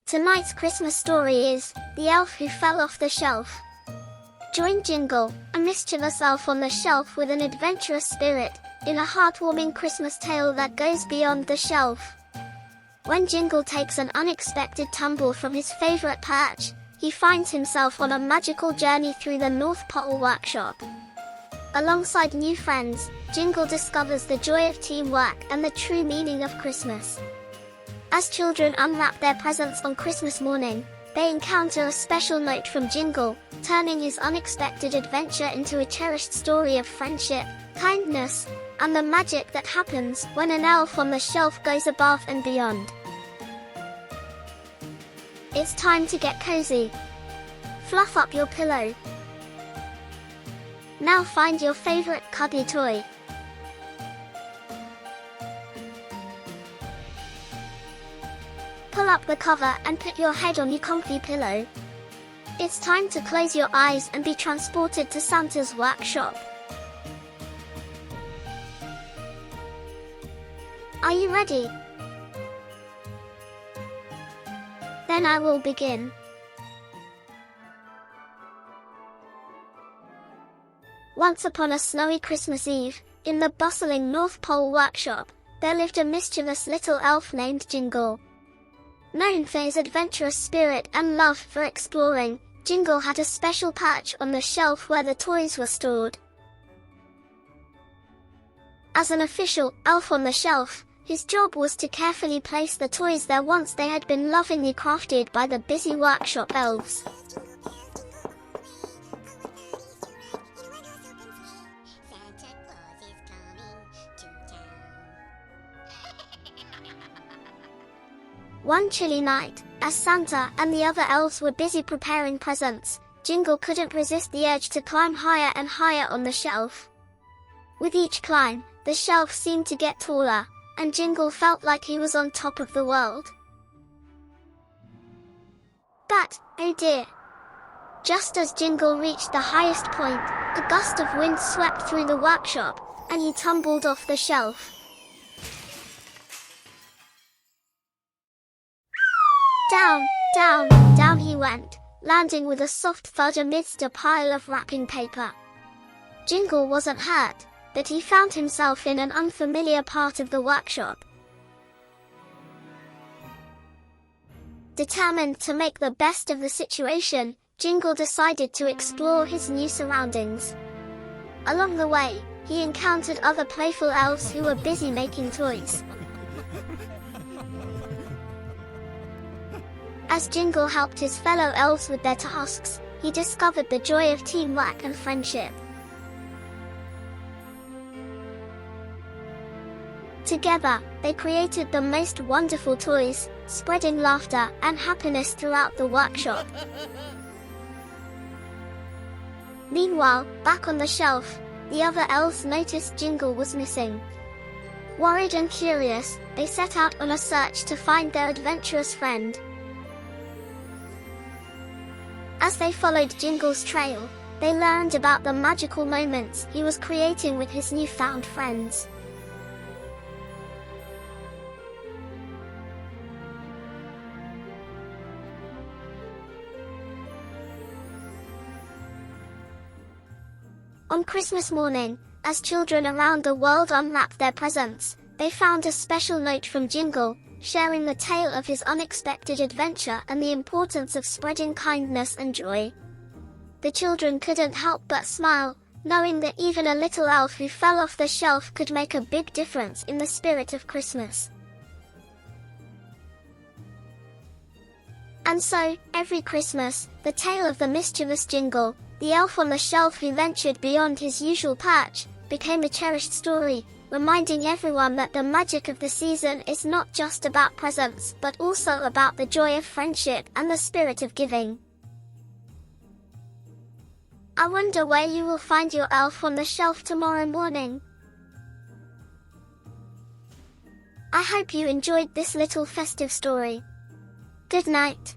Tonight's Christmas story is The Elf Who Fell Off the Shelf. Join Jingle, a mischievous elf on the shelf with an adventurous spirit, in a heartwarming Christmas tale that goes beyond the shelf. When Jingle takes an unexpected tumble from his favorite perch, he finds himself on a magical journey through the North Pole workshop. Alongside new friends, Jingle discovers the joy of teamwork and the true meaning of Christmas. As children unwrap their presents on Christmas morning, they encounter a special note from Jingle, turning his unexpected adventure into a cherished story of friendship, kindness, and the magic that happens when an elf on the shelf goes above and beyond. It's time to get cozy. Fluff up your pillow. Now find your favorite cuddly toy. Pull up the cover and put your head on your comfy pillow. It's time to close your eyes and be transported to Santa's workshop. Are you ready? Then I will begin. Once upon a snowy Christmas Eve, in the bustling North Pole workshop, there lived a mischievous little elf named Jingle. Known for his adventurous spirit and love for exploring, Jingle had a special perch on the shelf where the toys were stored. As an official elf on the shelf, his job was to carefully place the toys there once they had been lovingly crafted by the busy workshop elves. One chilly night, as Santa and the other elves were busy preparing presents, Jingle couldn't resist the urge to climb higher and higher on the shelf. With each climb, the shelf seemed to get taller, and Jingle felt like he was on top of the world. But, oh dear! Just as Jingle reached the highest point, a gust of wind swept through the workshop, and he tumbled off the shelf. Down, down, down he went, landing with a soft thud amidst a pile of wrapping paper. Jingle wasn't hurt, but he found himself in an unfamiliar part of the workshop. Determined to make the best of the situation, Jingle decided to explore his new surroundings. Along the way, he encountered other playful elves who were busy making toys. As Jingle helped his fellow elves with their tasks, he discovered the joy of teamwork and friendship. Together, they created the most wonderful toys, spreading laughter and happiness throughout the workshop. Meanwhile, back on the shelf, the other elves noticed Jingle was missing. Worried and curious, they set out on a search to find their adventurous friend. As they followed Jingle's trail, they learned about the magical moments he was creating with his newfound friends. On Christmas morning, as children around the world unwrapped their presents, they found a special note from Jingle, sharing the tale of his unexpected adventure and the importance of spreading kindness and joy. The children couldn't help but smile, knowing that even a little elf who fell off the shelf could make a big difference in the spirit of Christmas. And so, every Christmas, the tale of the mischievous Jingle, the elf on the shelf who ventured beyond his usual perch, became a cherished story, reminding everyone that the magic of the season is not just about presents but also about the joy of friendship and the spirit of giving. I wonder where you will find your elf on the shelf tomorrow morning. I hope you enjoyed this little festive story. Good night.